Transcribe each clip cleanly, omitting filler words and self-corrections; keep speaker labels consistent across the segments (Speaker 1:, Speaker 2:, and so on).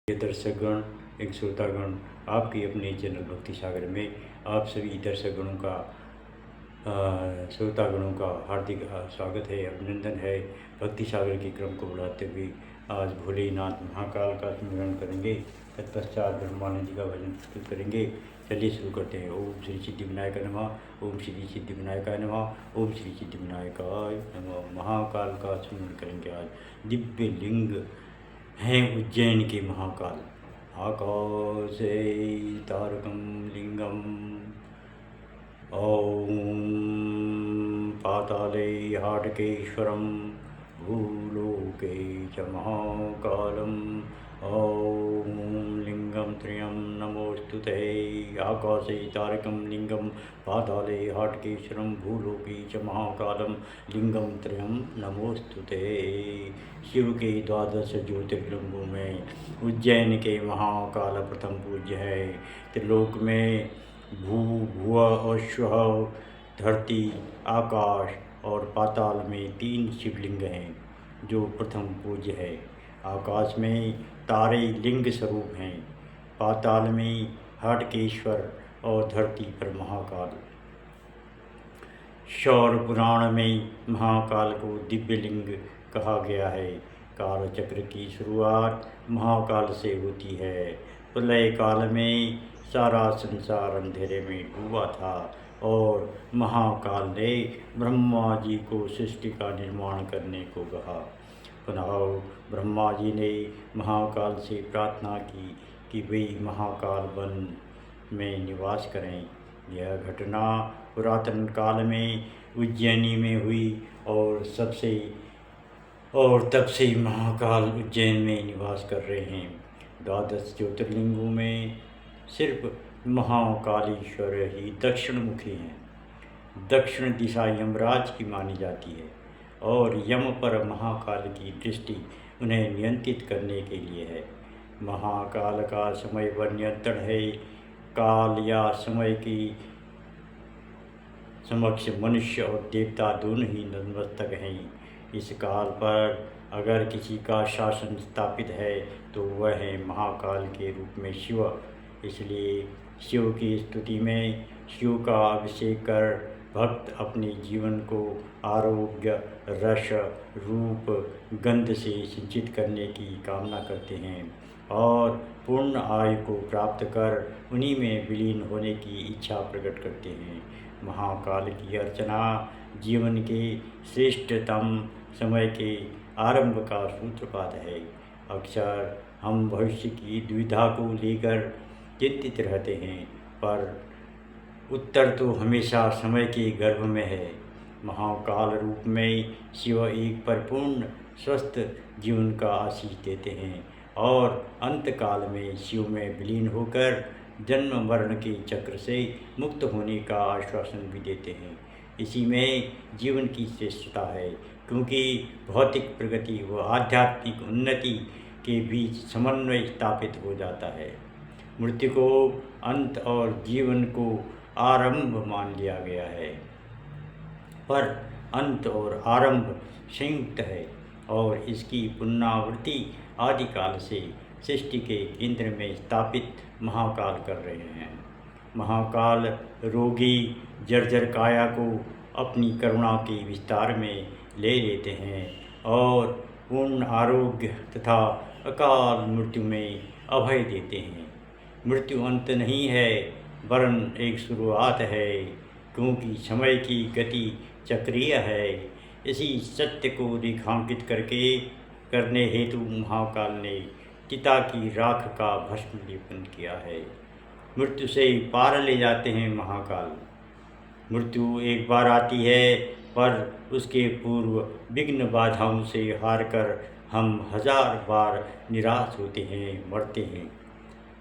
Speaker 1: ये दर्शकगण, एक श्रोतागण, आपकी अपने चैनल भक्ति सागर में आप सभी दर्शकगणों का श्रोतागणों का हार्दिक स्वागत है, अभिनंदन है। भक्ति सागर के क्रम को बढ़ाते हुए आज भोलेनाथ महाकाल का स्मरण करेंगे, तत्पश्चात ब्रह्मानंद जी का भजन प्रस्तुत करेंगे। चलिए शुरू करते हैं। ओम श्री सिद्धि विनायक नमः, ओम श्री सिद्धि विनायकाय नमः, ओम श्री सिद्धि विनायकाय नमः। महाकाल का स्मरण करेंगे। आज दिव्य लिंग हैं उज्जैन के महाकाल। आकाशे तारकं लिंगम, ॐ पाताले हाटकेश्वरं, भूलोके च महाकालम्। ॐ लिंगं त्रयं नमोस्तुते। आकाशे तारकं लिंगं, पाताले हाटकेश्वरं, भूलोके च महाकालं, लिंगं त्रयं नमोस्तुते। शिव के 12 ज्योतिर्लिंगों में उज्जैन के महाकाल प्रथम पूज्य है। त्रिलोक में भू भुव और स्वः, धरती, आकाश और पाताल में 3 शिवलिंग हैं जो प्रथम पूज्य है। आकाश में तारे लिंग स्वरूप हैं, पाताल में हाटकेश्वर और धरती पर महाकाल। शौर पुराण में महाकाल को दिव्य लिंग कहा गया है। काल चक्र की शुरुआत महाकाल से होती है। प्रलय काल में सारा संसार अंधेरे में डूबा था और महाकाल ने ब्रह्मा जी को सृष्टि का निर्माण करने को कहा। पुनः ब्रह्मा जी ने महाकाल से प्रार्थना की कि वे महाकाल वन में निवास करें। यह घटना पुरातन काल में उज्जैनी में हुई और तब से महाकाल उज्जैन में निवास कर रहे हैं। 12 ज्योतिर्लिंगों में सिर्फ महाकालेश्वर ही दक्षिणमुखी हैं। दक्षिण दिशा यमराज की मानी जाती है और यम पर महाकाल की दृष्टि उन्हें नियंत्रित करने के लिए है। महाकाल का समय पर नियंत्रण है। काल या समय की समक्ष मनुष्य और देवता दोनों ही नतमस्तक हैं। इस काल पर अगर किसी का शासन स्थापित है तो वह है महाकाल के रूप में शिव। इसलिए शिव की स्तुति में शिव का अभिषेक कर भक्त अपने जीवन को आरोग्य, रस, रूप, गंध से सिंचित करने की कामना करते हैं और पूर्ण आयु को प्राप्त कर उन्हीं में विलीन होने की इच्छा प्रकट करते हैं। महाकाल की अर्चना जीवन के श्रेष्ठतम समय के आरंभ का सूत्रपात है। अक्सर हम भविष्य की दुविधा को लेकर चिंतित रहते हैं, पर उत्तर तो हमेशा समय के गर्भ में है। महाकाल रूप में शिव एक परिपूर्ण स्वस्थ जीवन का आशीष देते हैं और अंतकाल में शिव में विलीन होकर जन्म मरण के चक्र से मुक्त होने का आश्वासन भी देते हैं। इसी में जीवन की श्रेष्ठता है, क्योंकि भौतिक प्रगति व आध्यात्मिक उन्नति के बीच समन्वय स्थापित हो जाता है। मृत्यु को अंत और जीवन को आरंभ मान लिया गया है, पर अंत और आरंभ संयुक्त है और इसकी पुनरावृत्ति आदिकाल से सृष्टि के केंद्र में स्थापित महाकाल कर रहे हैं। महाकाल रोगी जर्जर काया को अपनी करुणा के विस्तार में ले लेते हैं और पूर्ण आरोग्य तथा अकाल मृत्यु में अभय देते हैं। मृत्यु अंत नहीं है वरन एक शुरुआत है, क्योंकि समय की गति चक्रीय है। इसी सत्य को रेखांकित करने हेतु महाकाल ने चिता की राख का भस्म लेपन किया है। मृत्यु से पार ले जाते हैं महाकाल। मृत्यु एक बार आती है, पर उसके पूर्व विघ्न बाधाओं से हार कर हम 1000 बार निराश होते हैं, मरते हैं।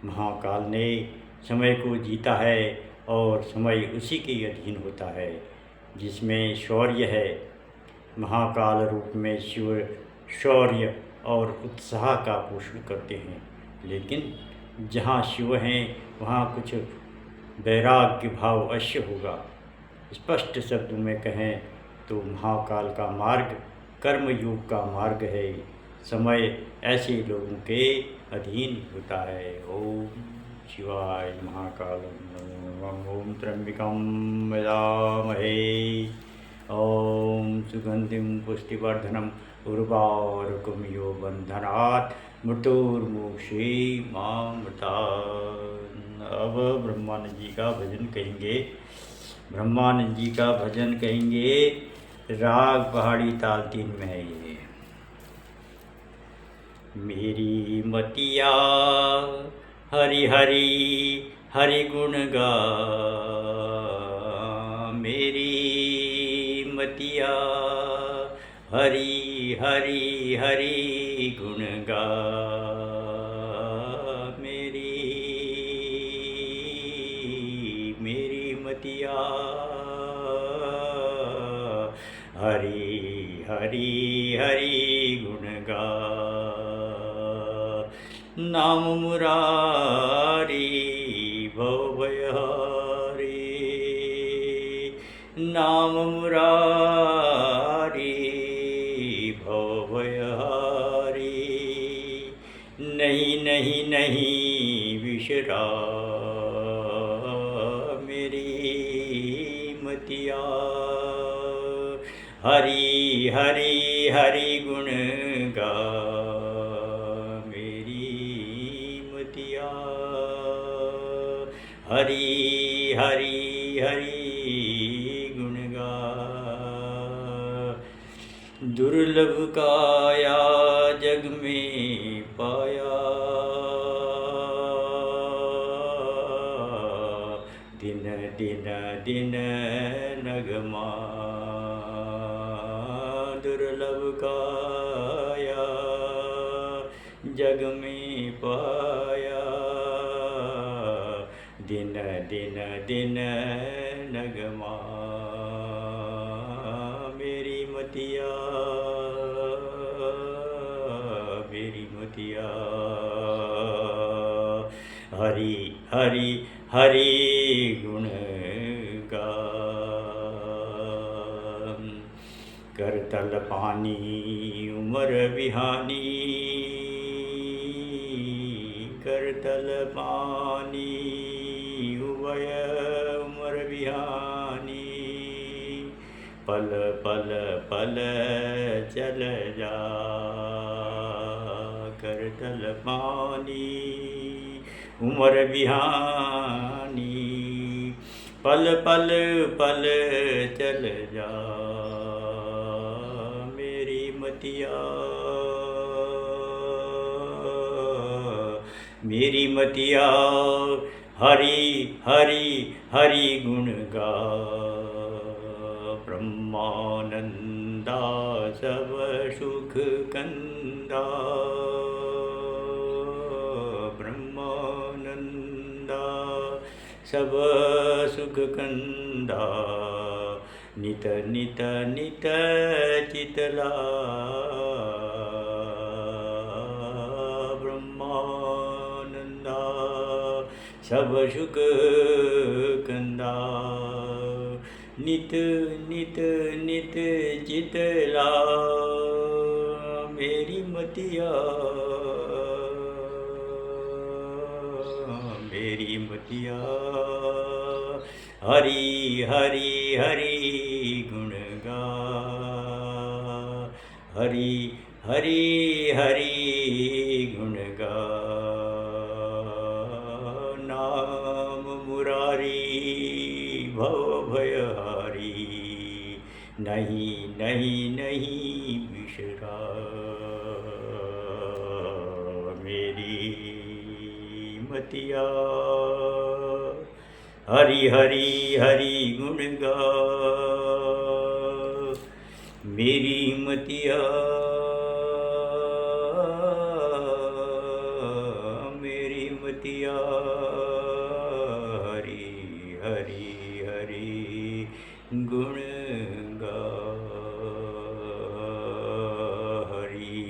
Speaker 1: महाकाल ने समय को जीता है और समय उसी के अधीन होता है जिसमें शौर्य है। महाकाल रूप में शिव शौर्य और उत्साह का पोषण करते हैं, लेकिन जहाँ शिव हैं वहाँ कुछ वैराग्य भाव अवश्य होगा। स्पष्ट शब्दों में कहें तो महाकाल का मार्ग कर्मयोग का मार्ग है। समय ऐसे लोगों के अधीन होता है। ओम शिवाय महाकाल। ओम त्र्यंबकं यजामहे ओम सुगंधिं पुष्टिवर्धनम् उर्वारुकमिव बंधनात् मृत्युर्मुक्षे मामृतात्। अब ब्रह्मानंद जी का भजन कहेंगे। ब्रह्मानंद जी का भजन कहेंगे। राग पहाड़ी ताल 3 में है ये। मेरी मतिया हरि हरि हरि गुण गा, मेरी मतिया हरि हरि हरि गुण गा, मेरी मतिया हरि हरि हरि गुण गा। नाम मुरारी भवभयहारी, नाम मुरारी भवभयहारी, नहीं नहीं नहीं बिसरा मेरी मतिया हरि हरि हरि गुण गा, मेरी मतिया हरि हरि हरि गुण गा। दुर्लभ काया जग में पाया, दिन दिन दिन नगमा, दुर्लभ काया जग में पाया, दिन दिन दिन नगमा, मेरी मतिया मेरी मतिया हरि हरि हरि गुण गा। करतल पानी उमर बिहानी, करतल पानी उभय उमर बिहानी, पल पल पल चल जा, करतल पानी उमर बिहानी, पल पल पल चल जा, मेरी मतिया मेरी मतिया हरि हरि हरि गुण गा। ब्रह्मानंदा सब सुख कंदा, ब्रह्मानंदा सब सुख कंदा, नित नित नित चितला, ब्रह्मानंदा सब सुख कंदा, नित नित नित चितला, मेरी मतिया मेरी मतिया हरि हरि हरि गुण गा, हरि हरि हरि गुण गा। नाम मुरारी भवभयहारी, नहीं नहीं नहीं बिसरा मेरी मतिया हरि हरि हरि गुण गा, मेरी मतिया मेरी मतिया हरि हरि हरि गुण गा, हरि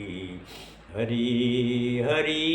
Speaker 1: हरि हरि